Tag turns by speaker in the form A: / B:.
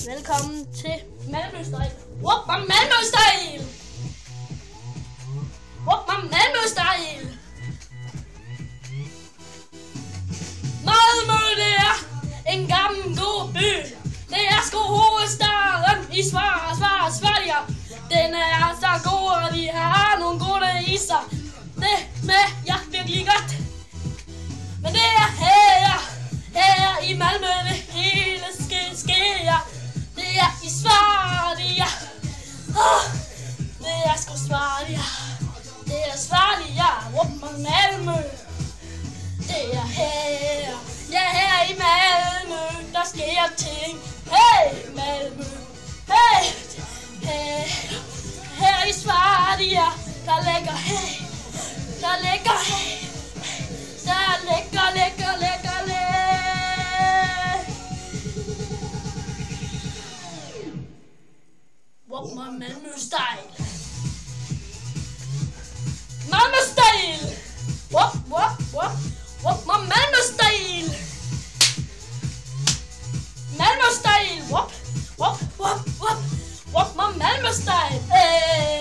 A: Velkommen til Malmø-style. Wop, Malmø-style! Wop, Malmø-style! Malmø, det er en gammel god by. Det er sgu hovedstaden i Sverige. Den er så god, og de har nogle gode iser. Det smager virkelig godt. Men det er her i Malmø, det hele sker. Det er i Sverige. Det er sgu Sverige. Det er Sverige. Wop, Malmø. Det er her. Ja, her i Malmø, der sker ting. Hey, Malmø. Hey, hey. Her i Sverige, der ligger hey. Der ligger hey. Der ligger. Wop, Malmø-style. Malmø-style. Wop. Wop, Malmø-style. Malmø-style. Wop, Malmø-style. Hey.